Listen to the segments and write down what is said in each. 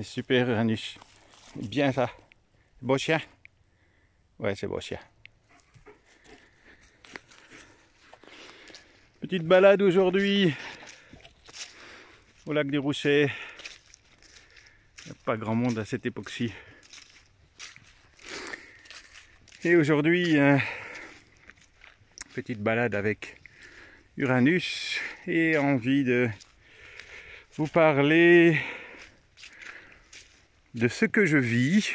Super Uranus. Bien ça. Beau chien. Ouais, c'est beau chien. Petite balade aujourd'hui au lac des Roussets. Il n'y a pas grand monde à cette époque-ci. Et aujourd'hui, petite balade avec Uranus et envie de vous parler de ce que je vis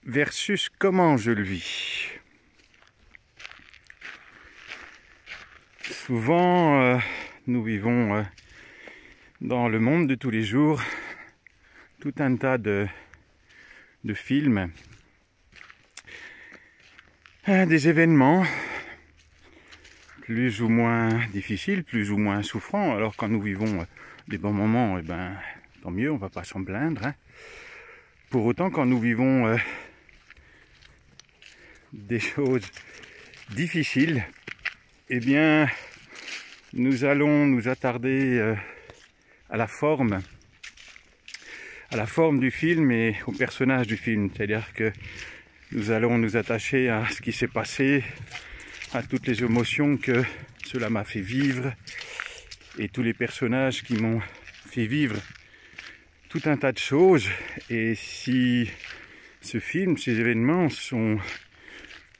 versus comment je le vis. Souvent, nous vivons dans le monde de tous les jours tout un tas de films, des événements plus ou moins difficiles, plus ou moins souffrants. Alors quand nous vivons des bons moments, tant mieux, on ne va pas s'en plaindre. Pour autant, quand nous vivons des choses difficiles, nous allons nous attarder à la forme du film et au personnage du film. C'est-à-dire que nous allons nous attacher à ce qui s'est passé, à toutes les émotions que cela m'a fait vivre et tous les personnages qui m'ont fait vivre tout un tas de choses. Et si ce film, ces événements sont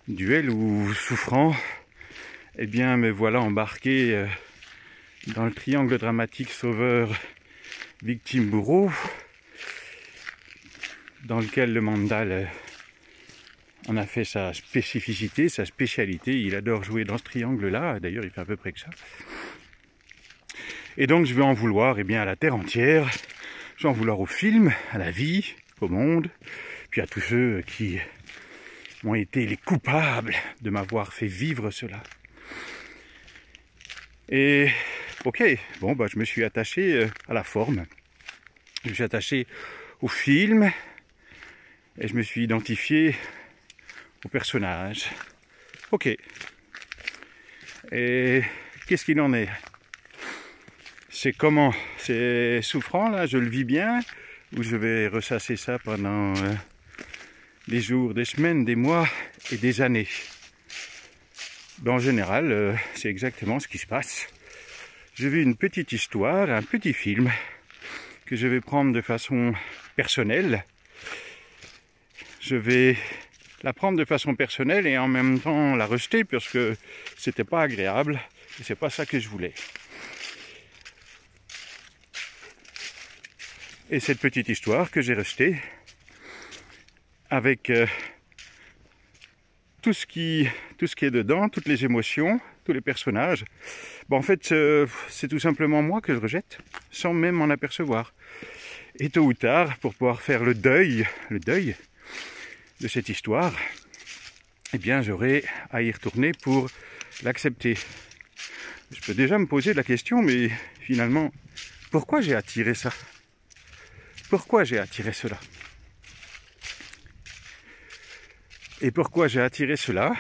duels ou souffrants, me voilà embarqué dans le triangle dramatique sauveur victime bourreau, dans lequel le mandal en a fait sa spécificité, sa spécialité. Il adore jouer dans ce triangle-là, d'ailleurs il fait à peu près que ça. Et donc je vais en vouloir à la terre entière, je vais en vouloir au film, à la vie, au monde, puis à tous ceux qui ont été les coupables de m'avoir fait vivre cela. Et ok, je me suis attaché à la forme, je me suis attaché au film, et je me suis identifié au personnage. Ok. Et qu'est-ce qu'il en est? C'est comment? C'est souffrant là, je le vis bien, ou je vais ressasser ça pendant des jours, des semaines, des mois et des années? En général, c'est exactement ce qui se passe. Je vis une petite histoire, un petit film que je vais prendre de façon personnelle. Je vais la prendre de façon personnelle et en même temps la rejeter parce que c'était pas agréable et c'est pas ça que je voulais. Et cette petite histoire que j'ai rejetée avec tout ce qui est dedans, toutes les émotions, tous les personnages, en fait c'est tout simplement moi que je rejette sans même m'en apercevoir. Et tôt ou tard, pour pouvoir faire le deuil de cette histoire, j'aurai à y retourner pour l'accepter. Je peux déjà me poser la question, mais finalement, pourquoi j'ai attiré ça? Pourquoi j'ai attiré cela? Et pourquoi j'ai attiré cela?